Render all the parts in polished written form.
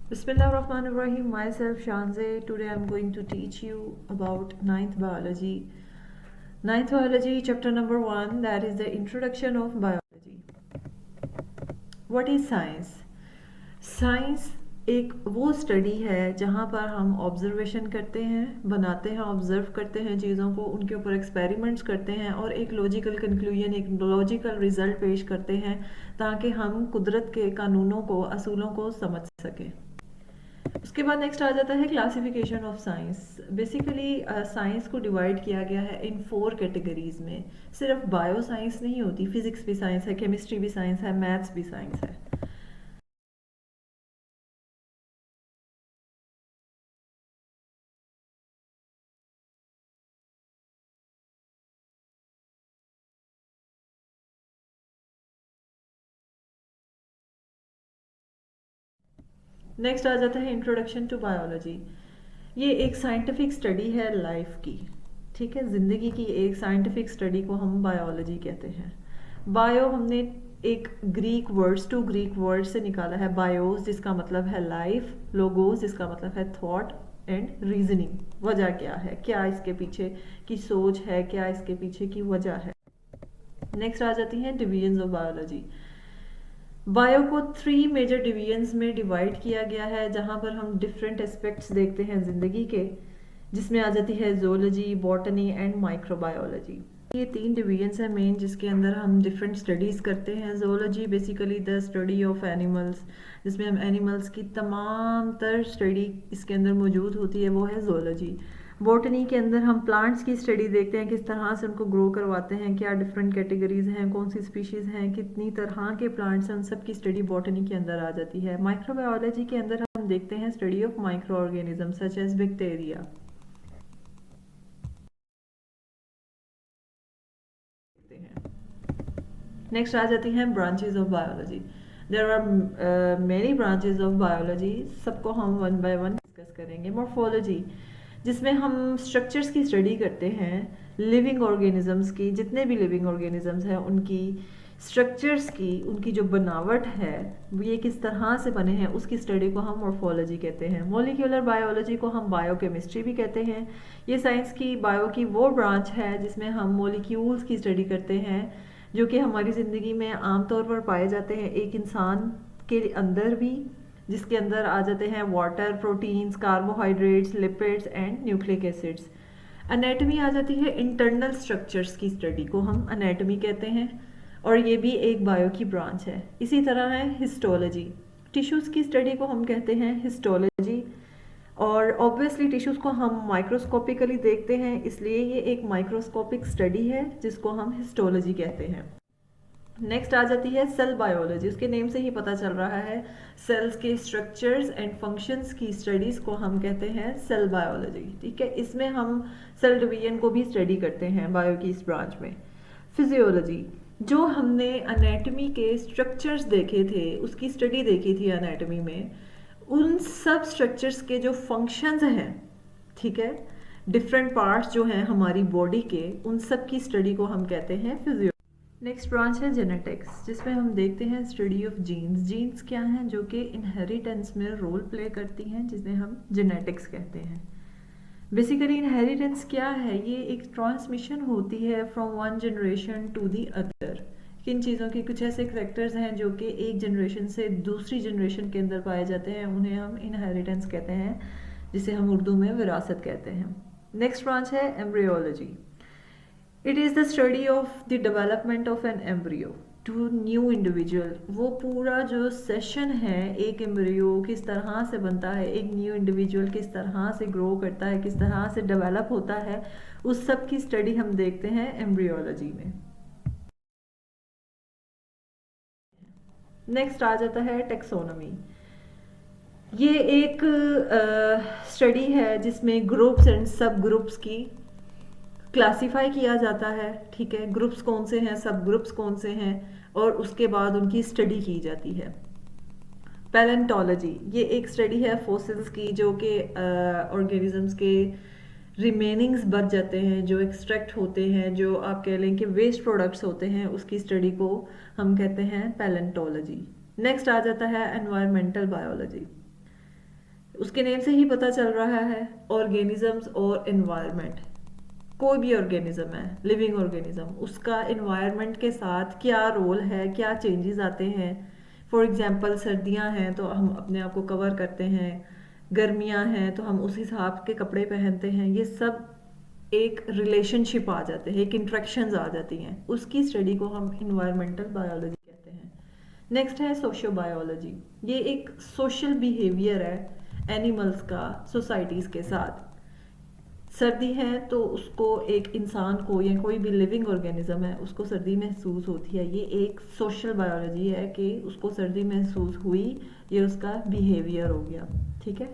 Bismillahirrahmanirrahim. Myself Shanze. Today I'm going to teach you about ninth biology. Ninth biology, chapter number 1, that is the introduction of biology. What is science? Science एक वो study है जहाँ पर हम observation करते हैं, बनाते हैं, ऑब्जर्व करते हैं चीज़ों को, उनके ऊपर एक्सपेरिमेंट्स करते हैं और एक लॉजिकल कंक्लूजन, एक लॉजिकल रिजल्ट पेश करते हैं ताकि हम कुदरत के कानूनों को, असूलों को समझ सकें। उसके बाद नेक्स्ट आ जाता है classification of science. Basically science को डिवाइड किया गया है इन 4 कैटेगरीज में। सिर्फ बायो साइंस नहीं होती, फिजिक्स भी साइंस है, केमिस्ट्री भी साइंस है, मैथ्स भी साइंस है। नेक्स्ट आ जाता है इंट्रोडक्शन टू बायोलॉजी। ये एक साइंटिफिक स्टडी है लाइफ की, ठीक है, ज़िंदगी की एक साइंटिफिक स्टडी को हम बायोलॉजी कहते हैं। बायो हमने एक ग्रीक वर्ड्स, 2 ग्रीक वर्ड से निकाला है। बायोस जिसका मतलब है लाइफ, लोगोस जिसका मतलब है थॉट एंड रीजनिंग। वजह क्या है, क्या इसके पीछे की सोच है, क्या इसके पीछे की वजह है। नेक्स्ट आ जाती हैं डिवीजन्स ऑफ बायोलॉजी। बायो को 3 मेजर डिवीजन्स में डिवाइड किया गया है जहाँ पर हम डिफरेंट एस्पेक्ट्स देखते हैं ज़िंदगी के, जिसमें आ जाती है जोलॉजी, बॉटनी एंड माइक्रोबायोलॉजी। ये 3 डिवीजन्स हैं मेन जिसके अंदर हम डिफरेंट स्टडीज़ करते हैं। Zoology basically the study of animals, जिसमें हम एनिमल्स की तमाम तर स्टडी इसके अंदर मौजूद होती है, वो है जोलॉजी। बॉटनी के अंदर हम प्लांट्स की स्टडी देखते हैं, किस तरह से उनको ग्रो करवाते हैं, क्या डिफरेंट कैटेगरीज हैं, कौन सी स्पीशीज़ हैं, कितनी तरह के प्लांट्स हैं, उन सब की स्टडी बॉटनी के अंदर आ जाती है। माइक्रोबायोलॉजी के अंदर हम देखते हैं study of microorganism such as bacteria. Next आ जाती हैं branches of biology. There are many branches of biology, सबको हम वन बाय वन डिस्कस करेंगे। मॉर्फोलॉजी, जिसमें हम स्ट्रक्चर्स की स्टडी करते हैं, लिविंग ऑर्गेनिजम्स की, जितने भी लिविंग ऑर्गेनिजम्स हैं उनकी स्ट्रक्चर्स की, उनकी जो बनावट है ये किस तरह से बने हैं, उसकी स्टडी को हम मॉर्फोलॉजी कहते हैं। मॉलिक्यूलर बायोलॉजी को हम बायोकेमिस्ट्री भी कहते हैं। ये साइंस की बायो की वो ब्रांच है जिसमें हम मॉलिक्यूल्स की स्टडी करते हैं जो कि हमारी ज़िंदगी में आमतौर पर पाए जाते हैं, एक इंसान के अंदर भी, जिसके अंदर आ जाते हैं water, proteins, carbohydrates, lipids and nucleic acids. Anatomy आ जाती है, इंटरनल स्ट्रक्चर्स की स्टडी को हम एनाटमी कहते हैं और ये भी एक बायो की ब्रांच है। इसी तरह है हिस्टोलॉजी, टिश्यूज़ की स्टडी को हम कहते हैं हिस्टोलॉजी। और ऑब्वियसली टिश्यूज़ को हम माइक्रोस्कोपिकली देखते हैं, इसलिए ये एक माइक्रोस्कोपिक स्टडी है जिसको हम हिस्टोलॉजी कहते हैं। नेक्स्ट आ जाती है सेल बायोलॉजी। उसके नेम से ही पता चल रहा है, सेल्स के स्ट्रक्चर्स एंड फंक्शंस की स्टडीज़ को हम कहते हैं सेल बायोलॉजी, ठीक है। इसमें हम सेल डिवीजन को भी स्टडी करते हैं बायो की इस ब्रांच में। फिजियोलॉजी, जो हमने एनाटमी के स्ट्रक्चर्स देखे थे, उसकी स्टडी देखी थी एनाटमी में, उन सब स्ट्रक्चर्स के जो फंक्शंस हैं, ठीक है, डिफरेंट पार्ट्स जो हैं हमारी बॉडी के, उन सब की स्टडी को हम कहते हैं फिजियो। नेक्स्ट ब्रांच है जेनेटिक्स, जिसमें हम देखते हैं स्टडी ऑफ जीन्स। जीन्स क्या हैं, जो कि इनहेरिटेंस में रोल प्ले करती हैं, जिसे हम जेनेटिक्स कहते हैं। बेसिकली इनहेरिटेंस क्या है, ये एक ट्रांसमिशन होती है from one generation to the other. किन चीज़ों के कुछ ऐसे करेक्टर्स हैं जो कि एक जनरेशन से दूसरी जनरेशन के अंदर पाए जाते हैं, उन्हें हम इनहेरिटेंस कहते हैं, जिसे हम उर्दू में विरासत कहते हैं। नेक्स्ट ब्रांच है embryology. It is the study of the development of an embryo to new individual. वो पूरा जो सेशन है, एक एम्ब्रियो किस तरह से बनता है, एक न्यू इंडिविजुअल किस तरह से ग्रो करता है, किस तरह से डेवलप होता है, उस सब की स्टडी हम देखते हैं एम्ब्रियोलॉजी में। नेक्स्ट आ जाता है टेक्सोनॉमी। ये एक स्टडी है जिसमें ग्रुप्स एंड सब ग्रुप्स की क्लासीफाई किया जाता है, ठीक है। ग्रुप्स कौन से हैं, सब ग्रुप्स कौन से हैं, और उसके बाद उनकी स्टडी की जाती है। पैलेंटोलॉजी, ये एक स्टडी है फॉसिल्स की, जो कि ऑर्गेनिजम्स के रिमेनिंग्स बच जाते हैं, जो एक्सट्रैक्ट होते हैं, जो आप कह लें कि वेस्ट प्रोडक्ट्स होते हैं, उसकी स्टडी को हम कहते हैं पैलेंटोलॉजी। नेक्स्ट आ जाता है एनवायरमेंटल बायोलॉजी। उसके नेम से ही पता चल रहा है, ऑर्गेनिजम्स और एनवायरनमेंट। कोई भी ऑर्गेनिज्म है, लिविंग ऑर्गेनिज्म, उसका एनवायरनमेंट के साथ क्या रोल है, क्या चेंजेस आते हैं। फॉर एग्जांपल सर्दियां हैं तो हम अपने आप को कवर करते हैं, गर्मियां हैं तो हम उस हिसाब के कपड़े पहनते हैं। ये सब एक रिलेशनशिप आ जाते हैं, एक इंट्रैक्शंस आ जाती हैं, उसकी स्टडी को हम इन्वायरमेंटल बायोलॉजी कहते हैं। नेक्स्ट है सोशियो बायोलॉजी। ये एक सोशल बिहेवियर है एनिमल्स का सोसाइटीज़ के साथ। सर्दी है तो उसको, एक इंसान को या कोई भी लिविंग ऑर्गेनिज्म है उसको सर्दी महसूस होती है। ये एक सोशल बायोलॉजी है कि उसको सर्दी महसूस हुई, ये उसका बिहेवियर हो गया। ठीक है।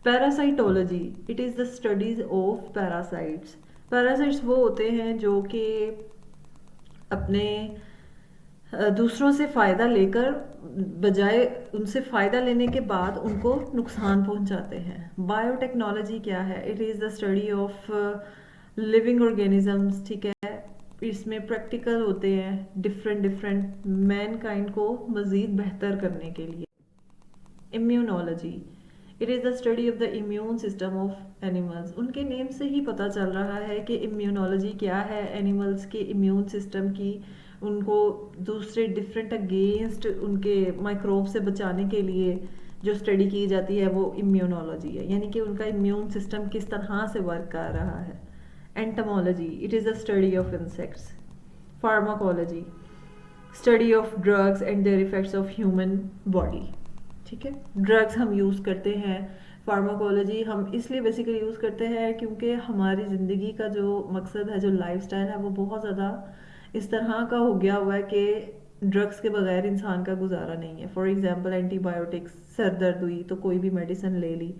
Parasitology, it is the studies of parasites. Parasites वो होते हैं जो कि अपने दूसरों से फ़ायदा लेकर बजाय उनसे फ़ायदा लेने के बाद उनको नुकसान पहुंचाते हैं। बायोटेक्नोलॉजी क्या है? It is the study of living organisms. ठीक है। इसमें प्रैक्टिकल होते हैं डिफरेंट डिफरेंट मैन काइंड को मज़ीद बेहतर करने के लिए। Immunology, it is the study of the immune system of animals. उनके नेम से ही पता चल रहा है कि इम्यूनोलॉजी क्या है, एनिमल्स के इम्यून सिस्टम की, उनको दूसरे डिफरेंट अगेंस्ट उनके माइक्रोब से बचाने के लिए जो स्टडी की जाती है वो इम्यूनोलॉजी है, यानी कि उनका इम्यून सिस्टम किस तरह से वर्क कर रहा है। Entomology, it is the study of insects. Pharmacology, study of drugs and there effects of human body. ठीक है। ड्रग्स हम यूज़ करते हैं, फार्माकोलॉजी हम इसलिए बेसिकली यूज़ करते हैं क्योंकि हमारी ज़िंदगी का जो मकसद है, जो लाइफस्टाइल है, वो बहुत ज़्यादा इस तरह का हो गया हुआ है कि ड्रग्स के बगैर इंसान का गुजारा नहीं है। फॉर एग्जांपल एंटीबायोटिक्स, सर दर्द हुई तो कोई भी मेडिसिन ले ली,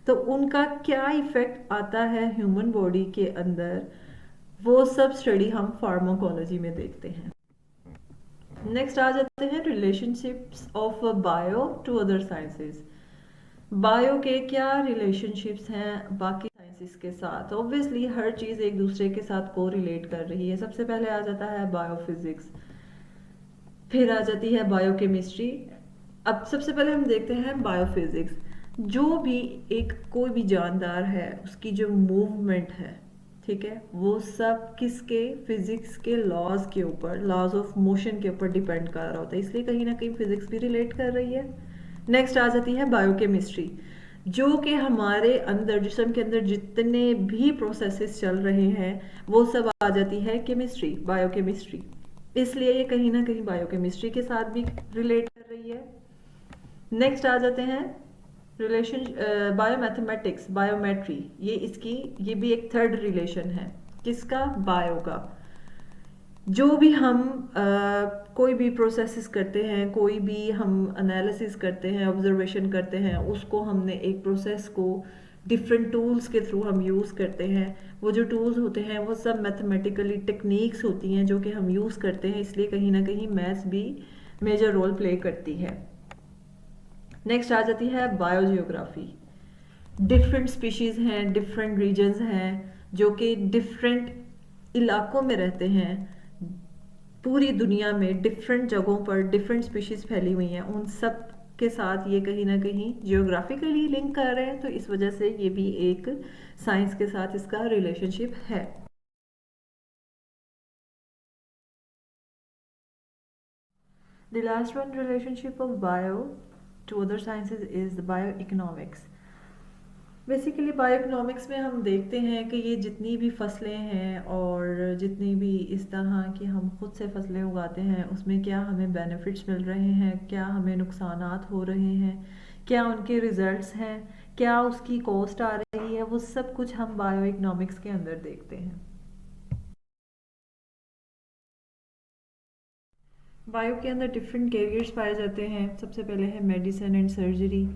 तो उनका क्या इफ़ेक्ट आता है ह्यूमन बॉडी के अंदर, वो सब स्टडी हम फार्माकोलॉजी में देखते हैं। नेक्स्ट आ जाते हैं relationships of bio to other sciences. Bio के क्या रिलेशनशिप्स हैं बाकी साइंसेस के साथ? ऑब्वियसली हर चीज़ एक दूसरे के साथ को रिलेट कर रही है। सबसे पहले आ जाता है बायोफिजिक्स, फिर आ जाती है बायोकेमिस्ट्री। अब सबसे पहले हम देखते हैं बायोफिजिक्स। जो भी एक कोई भी जानदार है उसकी जो मूवमेंट है, ठीक है, वो सब किसके, फिजिक्स के लॉज के ऊपर, लॉज ऑफ मोशन के ऊपर डिपेंड कर रहा होता है, इसलिए कहीं ना कहीं फिजिक्स भी रिलेट कर रही है। नेक्स्ट आ जाती है बायोकेमिस्ट्री, जो कि हमारे अंदर, जिस्म के अंदर जितने भी प्रोसेसेस चल रहे हैं वो सब आ जाती है केमिस्ट्री, बायोकेमिस्ट्री, इसलिए ये कहीं ना कहीं बायोकेमिस्ट्री के साथ भी रिलेट कर रही है। नेक्स्ट आ जाते हैं रिलेशन बायोमैथमेटिक्स, बायोमेट्री, ये भी एक थर्ड रिलेशन है। किसका? बायो का। जो भी हम कोई भी प्रोसेसेस करते हैं, कोई भी हम एनालिसिस करते हैं, ऑब्जर्वेशन करते हैं, उसको हमने एक प्रोसेस को डिफरेंट टूल्स के थ्रू हम यूज़ करते हैं। वो जो टूल्स होते हैं वो सब मैथमेटिकली टेक्निक्स होती हैं जो कि हम यूज़ करते हैं, इसलिए कहीं ना कहीं मैथ्स भी मेजर रोल प्ले करती है। नेक्स्ट आ जाती है बायोजियोग्राफी। डिफरेंट स्पीशीज़ हैं, डिफरेंट रीजन्स हैं जो कि डिफरेंट इलाकों में रहते हैं, पूरी दुनिया में डिफरेंट जगहों पर डिफरेंट स्पीशीज़ फैली हुई हैं, उन सब के साथ ये कहीं ना कहीं जियोग्राफिकली लिंक कर रहे हैं, तो इस वजह से ये भी एक साइंस के साथ इसका रिलेशनशिप है। The last one relationship of bio to other sciences is the bioeconomics. Basically bioeconomics में हम देखते हैं कि ये जितनी भी फसलें हैं और जितनी भी इस तरह की हम खुद से फसलें उगाते हैं उसमें क्या हमें बेनिफिट्स मिल रहे हैं, क्या हमें नुकसानात हो रहे हैं, क्या उनके रिजल्ट्स हैं, क्या उसकी कॉस्ट आ रही है, वो सब कुछ हम बायोइकोनॉमिक्स के अंदर देखते हैं। बायो के अंदर डिफरेंट कैरियर्स पाए जाते हैं। सबसे पहले है मेडिसिन एंड सर्जरी।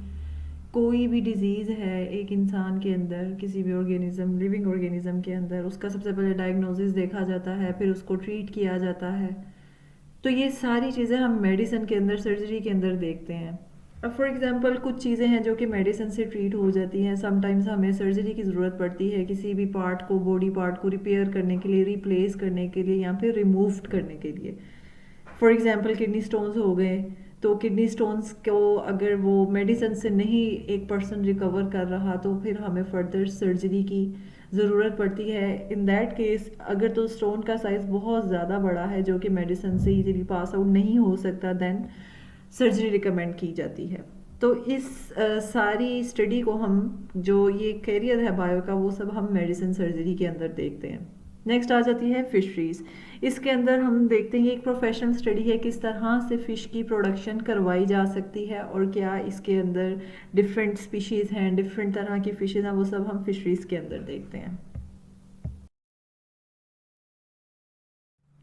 कोई भी डिजीज़ है एक इंसान के अंदर, किसी भी ऑर्गेनिज्म, लिविंग ऑर्गेनिज्म के अंदर, उसका सबसे पहले डायग्नोसिस देखा जाता है, फिर उसको ट्रीट किया जाता है। तो ये सारी चीज़ें हम मेडिसिन के अंदर, सर्जरी के अंदर देखते हैं। अब फॉर एग्जांपल कुछ चीज़ें हैं जो कि मेडिसिन से ट्रीट हो जाती हैं, समटाइम्स हमें सर्जरी की ज़रूरत पड़ती है किसी भी पार्ट को, बॉडी पार्ट को रिपेयर करने के लिए, रिप्लेस करने के लिए या फिर रिमूव करने के लिए। फॉर एग्जाम्पल किडनी स्टोन्स हो गए तो किडनी स्टोन्स को अगर वो मेडिसिन से नहीं एक पर्सन रिकवर कर रहा तो फिर हमें फर्दर सर्जरी की ज़रूरत पड़ती है। इन दैट केस अगर तो स्टोन का साइज़ बहुत ज़्यादा बड़ा है जो कि मेडिसिन से इजीली पास आउट नहीं हो सकता, देन सर्जरी रिकमेंड की जाती है। तो इस सारी स्टडी को हम, जो ये कैरियर है बायो का, वो सब हम मेडिसिन सर्जरी के अंदर देखते हैं। नेक्स्ट आ जाती है फिशरीज। इसके अंदर हम देखते हैं एक प्रोफेशनल स्टडी है किस तरह से फ़िश की प्रोडक्शन करवाई जा सकती है और क्या इसके अंदर डिफरेंट स्पीशीज़ हैं, डिफरेंट तरह की फ़िशेज़ हैं, वो सब हम फिशरीज़ के अंदर देखते हैं।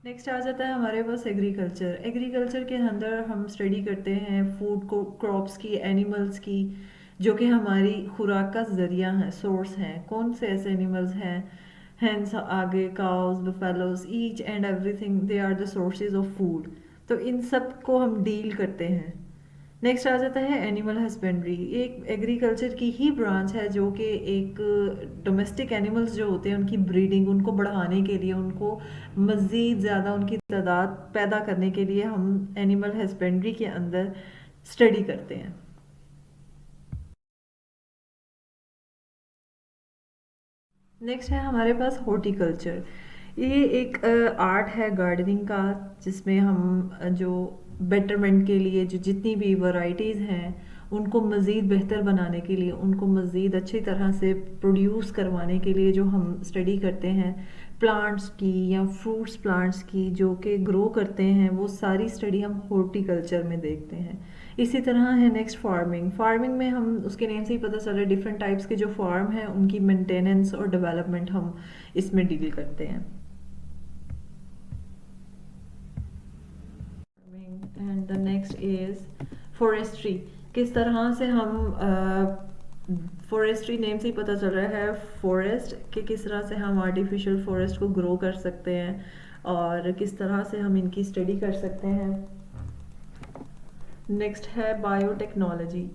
नेक्स्ट आ जाता है हमारे पास एग्रीकल्चर। एग्रीकल्चर के अंदर हम स्टडी करते हैं फूड को, क्रॉप्स की, एनिमल्स की, जो कि हमारी खुराक का ज़रिया है, सोर्स हैं। कौन से ऐसे एनिमल्स हैं, हैंस आगे, cows, buffaloes, each and everything they are the sources of food. तो इन सब को हम डील करते हैं। नेक्स्ट आ जाता है एनिमल हस्बेंड्री। एक एग्रीकल्चर की ही ब्रांच है जो कि एक डोमेस्टिक एनिमल्स जो होते हैं उनकी ब्रीडिंग, उनको बढ़ाने के लिए, उनको मज़ीद ज़्यादा उनकी तादाद पैदा करने के लिए हम एनिमल हस्बेंड्री के अंदर स्टडी करते हैं। नेक्स्ट है हमारे पास हॉर्टिकल्चर। ये एक आर्ट है गार्डनिंग का, जिसमें हम जो बेटरमेंट के लिए जो जितनी भी वैरायटीज़ हैं उनको मज़ीद बेहतर बनाने के लिए, उनको मज़ीद अच्छी तरह से प्रोड्यूस करवाने के लिए जो हम स्टडी करते हैं प्लांट्स की या फ्रूट्स प्लांट्स की जो कि ग्रो करते हैं, वो सारी स्टडी हम हॉर्टिकल्चर में देखते हैं। इसी तरह है नेक्स्ट फार्मिंग। फार्मिंग में हम, उसके नेम से ही पता चल रहा है, डिफरेंट टाइप्स के जो फार्म हैं उनकी मेंटेनेंस और डेवलपमेंट हम इसमें डील करते हैं। And the next is forestry. किस तरह से हम फॉरेस्ट्री नेम से ही पता चल रहा है फॉरेस्ट कि किस तरह से हम आर्टिफिशियल फॉरेस्ट को ग्रो कर सकते हैं और किस तरह से हम इनकी स्टडी कर सकते हैं। नेक्स्ट है biotechnology.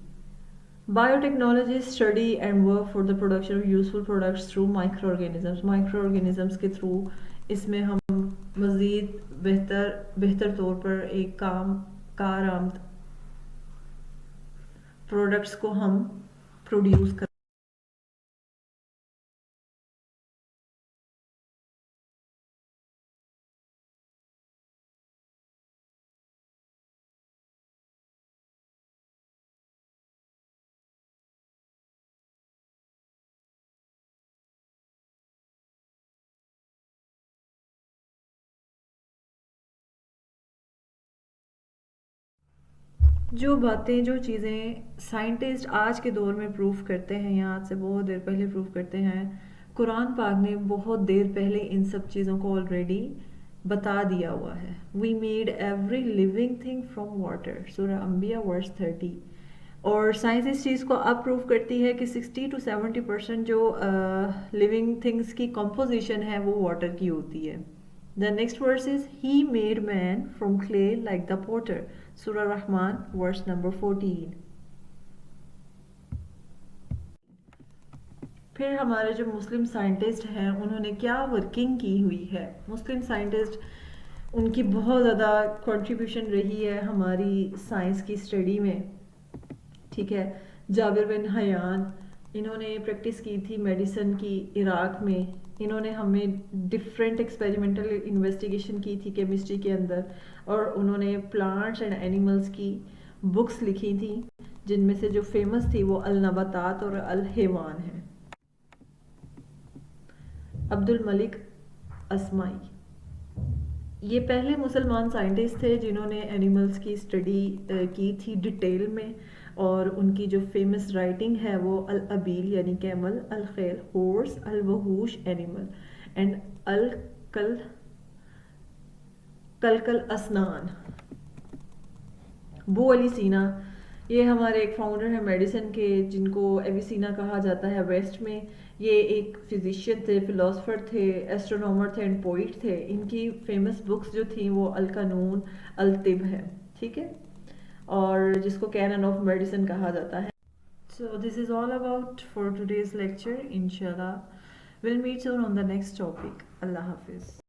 Biotechnology study and work for the production of useful products through micro organisms. Micro organisms के थ्रू इसमें हम मज़ीद बेहतर तौर पर एक कारआमद प्रोडक्ट्स को हम प्रोड्यूस कर। जो बातें, जो चीज़ें साइंटिस्ट आज के दौर में प्रूफ करते हैं या आज से बहुत देर पहले प्रूफ करते हैं, कुरान पाक ने बहुत देर पहले इन सब चीज़ों को ऑलरेडी बता दिया हुआ है। We made every living thing from water, सूरह अंबिया वर्स 30। और साइंस इस चीज़ को अब प्रूव करती है कि 60 to 70% जो लिविंग थिंग्स की कंपोजिशन है वो वाटर की होती है। The next verse is he made man from clay like the potter, सूरह रहमान वर्स नंबर 14। फिर हमारे जो मुस्लिम साइंटिस्ट हैं उन्होंने क्या वर्किंग की हुई है। मुस्लिम साइंटिस्ट, उनकी बहुत ज़्यादा कंट्रीब्यूशन रही है हमारी साइंस की स्टडी में, ठीक है। जाबिर बिन हयान, इन्होंने प्रैक्टिस की थी मेडिसिन की इराक में। इन्होंने हमें डिफरेंट एक्सपेरिमेंटल इन्वेस्टिगेशन की थी केमिस्ट्री के अंदर, और उन्होंने प्लांट्स एंड एनिमल्स की बुक्स लिखी थी, जिनमें से जो फेमस थी वो अल नबातात और अल हैवान है। अब्दुल मलिक असमाई, ये पहले मुसलमान साइंटिस्ट थे जिन्होंने एनिमल्स की स्टडी की थी डिटेल में, और उनकी जो फेमस राइटिंग है वो अल अबील यानी कैमल, अल खैल हॉर्स, अल वहूश एनिमल, एंड अल कल कल असनान। बू अली सीना, ये हमारे एक फाउंडर हैं मेडिसिन के, जिनको एविसीना कहा जाता है वेस्ट में। ये एक फिजिशियन थे, फिलोसफर थे, एस्ट्रोनॉमर थे एंड पोइट थे। इनकी फेमस बुक्स जो थी वो अल कानून, अल तिब है, ठीक है, और जिसको कैनन ऑफ मेडिसिन कहा जाता है। So this is all about for today's lecture. इंशाल्लाह will meet soon on the next topic. अल्लाह हाफिज़।